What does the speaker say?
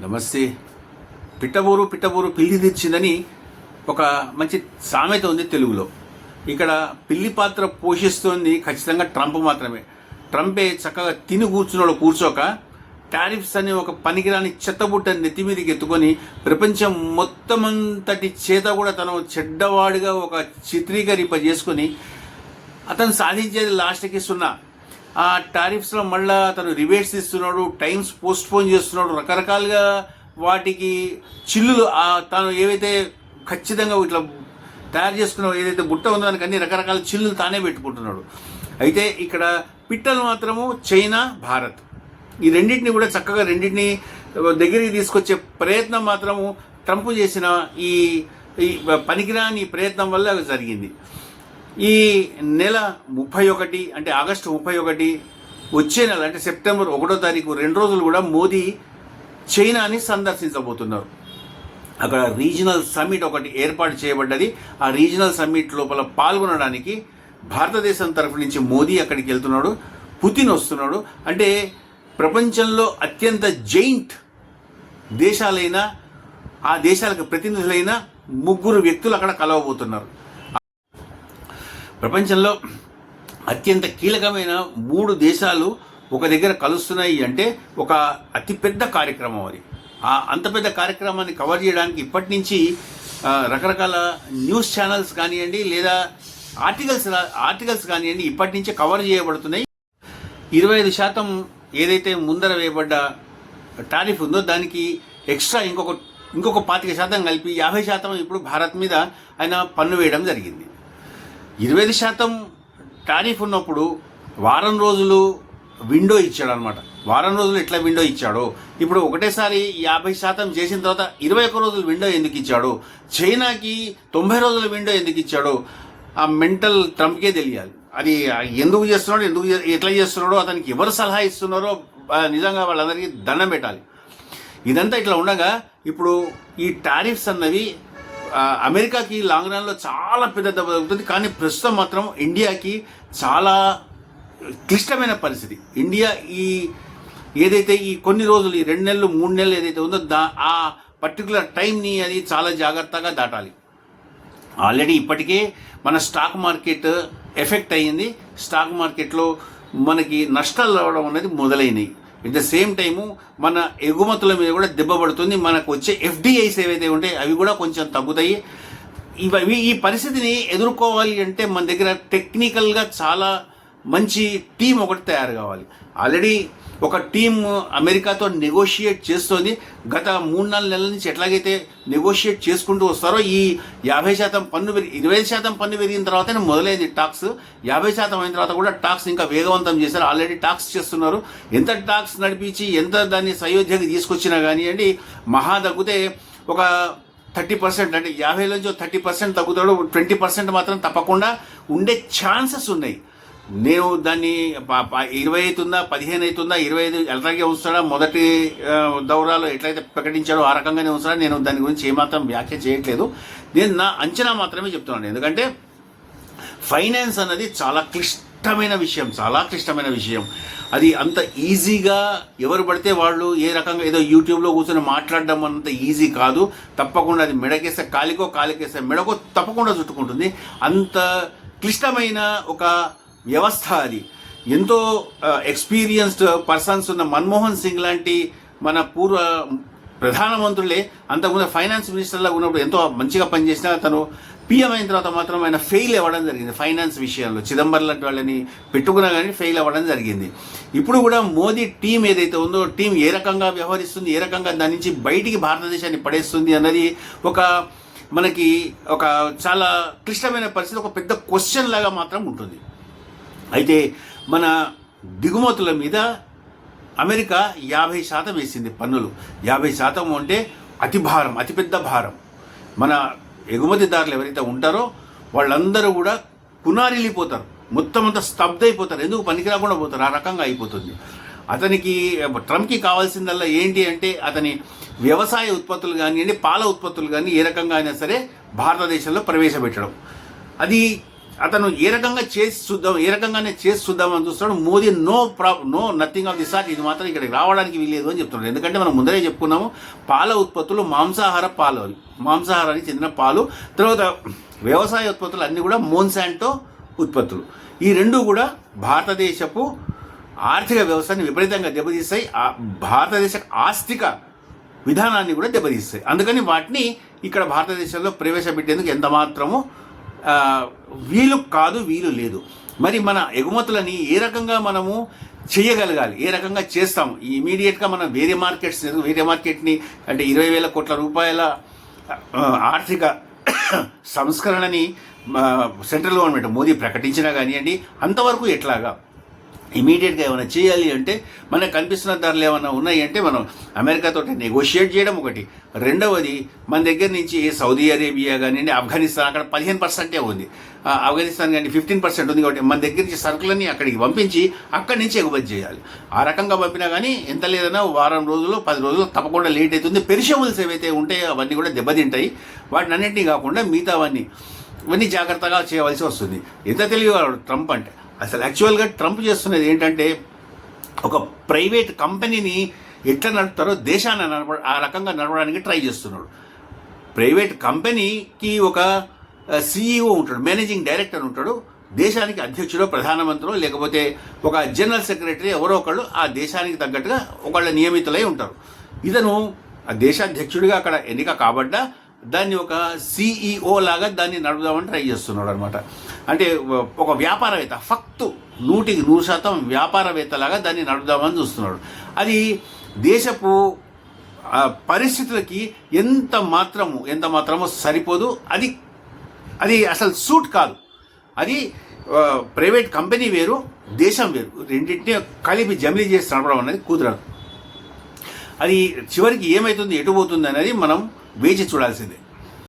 నమస్తే. పిట్టబూరు పిట్టబూరు పిల్లి తెచ్చిందని ఒక మంచి సామెత ఉంది తెలుగులో. ఇక్కడ పిల్లి పాత్ర పోషిస్తోంది ఖచ్చితంగా ట్రంప్ మాత్రమే. ట్రంపే చక్కగా తిని కూర్చోక టారిఫ్స్ అనే ఒక పనికిరాని చెత్తబుట్ట నెత్తి మీదకి ఎత్తుకొని ప్రపంచం మొత్తమంతటి చేత కూడా తను చెడ్డవాడిగా ఒక చిత్రీకరింపజేసుకొని అతను సాధించేది లాస్ట్కి సున్నా. ఆ టారిఫ్స్లో మళ్ళీ అతను రిబేట్స్ ఇస్తున్నాడు, టైమ్స్ పోస్ట్పోన్ చేస్తున్నాడు, రకరకాలుగా వాటికి చిల్లులు తాను ఏవైతే ఖచ్చితంగా ఇట్లా తయారు చేసుకున్న ఏదైతే బుట్ట ఉందో దానికి అన్ని రకరకాల చిల్లులు తానే పెట్టుకుంటున్నాడు. అయితే ఇక్కడ పిట్టలు మాత్రము చైనా, భారత్ ఈ రెండింటిని కూడా చక్కగా రెండింటిని దగ్గరికి తీసుకొచ్చే ప్రయత్నం మాత్రము ట్రంప్ చేసిన ఈ పనికిరాని ప్రయత్నం వల్ల జరిగింది. ఈ నెల 31 అంటే ఆగస్టు 31 వచ్చే నెల అంటే సెప్టెంబర్ 1వ తారీఖు 2 రోజులు కూడా మోదీ చైనాని సందర్శించబోతున్నారు. అక్కడ రీజనల్ సమ్మిట్ ఒకటి ఏర్పాటు చేయబడ్డది. ఆ రీజనల్ సమ్మిట్ లోపల పాల్గొనడానికి భారతదేశం తరఫు నుంచి మోదీ అక్కడికి వెళ్తున్నాడు, పుతిన్ వస్తున్నాడు. అంటే ప్రపంచంలో అత్యంత జైంట్ దేశాలైన ఆ దేశాలకు ప్రతినిధులైన 3 వ్యక్తులు అక్కడ కలవబోతున్నారు. ప్రపంచంలో అత్యంత కీలకమైన 3 దేశాలు ఒక దగ్గర కలుస్తున్నాయి అంటే ఒక అతిపెద్ద కార్యక్రమం అది. అంత పెద్ద కార్యక్రమాన్ని కవర్ చేయడానికి ఇప్పటి నుంచి రకరకాల న్యూస్ ఛానల్స్ కానివ్వండి లేదా ఆర్టికల్స్ కానివ్వండి ఇప్పటి నుంచే కవర్ చేయబడుతున్నాయి. 25% ఏదైతే ముందర వేయబడ్డ టారిఫ్ ఉందో దానికి ఎక్స్ట్రా ఇంకొక 25% కలిపి 50% ఇప్పుడు భారత్ మీద ఆయన పన్ను వేయడం జరిగింది. 25% టారిఫ్ ఉన్నప్పుడు వారం రోజులు విండో ఇచ్చాడు అనమాట. వారం రోజులు ఎట్లా విండో ఇచ్చాడో ఇప్పుడు ఒకటేసారి 50% చేసిన తర్వాత 21 రోజులు విండో ఎందుకు ఇచ్చాడో, చైనాకి 90 రోజుల విండో ఎందుకు ఇచ్చాడో ఆ మెంటల్ ట్రంప్కే తెలియాలి. అది ఎందుకు చేస్తున్నాడో ఎట్లా చేస్తున్నాడో అతనికి ఎవరు సలహా ఇస్తున్నారో నిజంగా వాళ్ళందరికీ దండం పెట్టాలి. ఇదంతా ఇట్లా ఉండగా ఇప్పుడు ఈ టారిఫ్స్ అన్నవి అమెరికాకి లాంగ్ రన్లో చాలా పెద్ద దెబ్బ తగ్గుతుంది. కానీ ప్రస్తుతం మాత్రం ఇండియాకి చాలా క్లిష్టమైన పరిస్థితి. ఇండియా ఏదైతే ఈ కొన్ని రోజులు ఈ 2 నెలలు 3 నెలలు ఏదైతే ఉందో ఆ పర్టికులర్ టైంని అది చాలా జాగ్రత్తగా దాటాలి. ఆల్రెడీ ఇప్పటికే మన స్టాక్ మార్కెట్ ఎఫెక్ట్ అయ్యింది. స్టాక్ మార్కెట్లో మనకి నష్టాలు రావడం అనేది మొదలైనవి. ఎట్ ద సేమ్ టైము మన ఎగుమతుల మీద కూడా దెబ్బ పడుతుంది. మనకు వచ్చే FDIs ఏవైతే ఉంటాయి అవి కూడా కొంచెం తగ్గుతాయి. ఈ పరిస్థితిని ఎదుర్కోవాలి అంటే మన దగ్గర టెక్నికల్గా చాలా మంచి టీం ఒకటి తయారు కావాలి. ఆల్రెడీ ఒక టీం అమెరికాతో నెగోషియేట్ చేస్తోంది. గత 3-4 నెలల నుంచి ఎట్లాగైతే నెగోషియేట్ చేసుకుంటూ వస్తారో ఈ 50% పన్ను 25% పన్ను పెరిగిన తర్వాతనే మొదలైంది టాక్స్. 50% అయిన తర్వాత కూడా టాక్స్ ఇంకా వేగవంతం చేశారు. ఆల్రెడీ టాక్స్ చేస్తున్నారు. ఎంత టాక్స్ నడిపించి ఎంత దాన్ని సయోధ్యకి తీసుకొచ్చినా కానివ్వండి మహా తగ్గితే ఒక 30% అంటే 50 నుంచి 30% తగ్గుతాడు. 20% మాత్రం తప్పకుండా ఉండే ఛాన్సెస్ ఉన్నాయి. నేను దాన్ని 20 అవుతుందా 15 అవుతుందా 25 ఎలాగే ఉంచుతాడా, మొదటి దౌరాలో ఎట్లయితే ప్రకటించాడో ఆ రకంగానే ఉంచుతాడా, నేను దాని గురించి ఏమాత్రం వ్యాఖ్య చేయట్లేదు. నేను నా అంచనా మాత్రమే చెప్తున్నాను. ఎందుకంటే ఫైనాన్స్ అన్నది చాలా క్లిష్టమైన విషయం. అది అంత ఈజీగా ఎవరు పడితే వాళ్ళు ఏ రకంగా ఏదో యూట్యూబ్లో కూర్చొని మాట్లాడడం అంత ఈజీ కాదు. తప్పకుండా అది మెడకేసే కాలికేసే మెడకో తప్పకుండా చుట్టుకుంటుంది. అంత క్లిష్టమైన ఒక వ్యవస్థ అది. ఎంతో ఎక్స్పీరియన్స్డ్ పర్సన్స్ ఉన్న మన్మోహన్ సింగ్ లాంటి మన పూర్వ ప్రధానమంత్రులే అంతకుముందు ఫైనాన్స్ మినిస్టర్లా ఉన్నప్పుడు ఎంతో మంచిగా పనిచేసినా తను PM అయిన తర్వాత మాత్రం ఆయన ఫెయిల్ అవ్వడం జరిగింది. ఫైనాన్స్ విషయంలో చిదంబరం లాంటి వాళ్ళని పెట్టుకున్నా కానీ ఫెయిల్ అవ్వడం జరిగింది. ఇప్పుడు కూడా మోదీ టీం ఏదైతే ఉందో టీం ఏ రకంగా వ్యవహరిస్తుంది, ఏ రకంగా దాని నుంచి బయటికి భారతదేశాన్ని పడేస్తుంది అన్నది మనకి ఒక చాలా క్లిష్టమైన పరిస్థితి, ఒక పెద్ద క్వశ్చన్ లాగా మాత్రం ఉంటుంది. అయితే మన దిగుమతుల మీద అమెరికా 50% వేసింది పన్నులు. 50% అంటే అతిపెద్ద భారం. మన ఎగుమతిదారులు ఎవరైతే ఉంటారో వాళ్ళందరూ కూడా పునారిల్లిపోతారు, మొత్తం అంతా స్తబ్దైపోతారు, ఎందుకు పనికిరాకుండా పోతారు. ఆ రకంగా అయిపోతుంది. ట్రంప్కి కావాల్సిందల్లా ఏంటి అంటే అతని వ్యవసాయ ఉత్పత్తులు కానివ్వండి, పాల ఉత్పత్తులు కానీ ఏ రకంగా అయినా సరే భారతదేశంలో ప్రవేశపెట్టడం. అది అతను ఏ రకంగా చేసి చూద్దాం, ఏ రకంగానే చేసి చూద్దామని చూస్తున్నాడు. Modi no nothing of the sort, ఇది మాత్రం ఇక్కడికి రావడానికి వీలేదు అని చెప్తున్నాడు. ఎందుకంటే మనం ముందరే చెప్పుకున్నాము, పాల ఉత్పత్తులు మాంసాహారానికి చెందిన పాలు, తర్వాత వ్యవసాయ ఉత్పత్తులు అన్నీ కూడా మోన్సాంటో ఉత్పత్తులు. ఈ రెండు కూడా భారతదేశపు ఆర్థిక వ్యవస్థని విపరీతంగా దెబ్బతీస్తాయి, భారతదేశ ఆస్తిక విధానాన్ని కూడా దెబ్బతీస్తాయి. అందుకని వాటిని ఇక్కడ భారతదేశంలో ప్రవేశపెట్టేందుకు ఎంత మాత్రము వీలు లేదు. మరి మన ఎగుమతులని ఏ రకంగా మనము చేయగలగాలి, ఏ రకంగా చేస్తాము? ఇమీడియట్గా మనం వేరే మార్కెట్ని అంటే 20,000 కోట్ల రూపాయల ఆర్థిక సంస్కరణని సెంట్రల్ గవర్నమెంట్ మోదీ ప్రకటించినా కానివ్వండి, అంతవరకు ఎట్లాగా ఇమీడియట్గా ఏమైనా చేయాలి అంటే మనకు కనిపిస్తున్న ధరలు ఏమైనా ఉన్నాయి అంటే మనం అమెరికాతో నెగోషియేట్ చేయడం ఒకటి. రెండవది, మన దగ్గర నుంచి సౌదీ అరేబియా కానివ్వండి, ఆఫ్ఘనిస్తాన్ అక్కడ 15% ఉంది, ఆఫ్ఘనిస్తాన్ కానీ 15% ఉంది. కాబట్టి మన దగ్గర నుంచి సరుకులన్నీ అక్కడికి పంపించి అక్కడి నుంచి ఎగుమతి చేయాలి. ఆ రకంగా పంపినా కానీ ఎంత లేదన్నా వారం రోజులు 10 రోజులు తప్పకుండా లేట్ అవుతుంది. పెరిషబుల్స్ ఏవైతే ఉంటాయో అవన్నీ కూడా దెబ్బతింటాయి. వాటిని అన్నింటినీ కాకుండా ఇవన్నీ జాగ్రత్తగా చేయవలసి వస్తుంది. ఎంత తెలియగలడు ట్రంప్ అంటే. అసలు యాక్చువల్గా ట్రంప్ చేస్తున్నది ఏంటంటే, ఒక ప్రైవేట్ కంపెనీని ఎట్లా నడుపుతారో దేశాన్ని ఆ రకంగా నడపడానికి ట్రై చేస్తున్నాడు. ప్రైవేట్ కంపెనీకి ఒక CEO ఉంటాడు, మేనేజింగ్ డైరెక్టర్ ఉంటాడు, దేశానికి అధ్యక్షుడు, ప్రధానమంత్రి, లేకపోతే ఒక జనరల్ సెక్రటరీ ఎవరో ఒకళ్ళు ఆ దేశానికి తగ్గట్టుగా ఒకళ్ళ నియమితులై ఉంటారు. ఇతను ఆ దేశాధ్యక్షుడిగా అక్కడ ఎన్నిక కాబడ్డా దాన్ని ఒక CEO లాగా దాన్ని నడుపుదామని ట్రై చేస్తున్నాడు అనమాట. అంటే ఒక వ్యాపారవేత్త, 100% వ్యాపారవేత్తలాగా దాన్ని నడుపుదామని చూస్తున్నాడు. అది దేశపు పరిస్థితులకి ఎంత మాత్రము సరిపోదు. అది అసలు సూట్ కాదు. అది ప్రైవేట్ కంపెనీ వేరు, దేశం వేరు, రెండింటినీ కలిపి జమిలీ చేసి నడపడం అనేది కుదరదు. అది చివరికి ఏమవుతుంది, ఎటు పోతుంది అనేది మనం వేచి చూడాల్సిందే.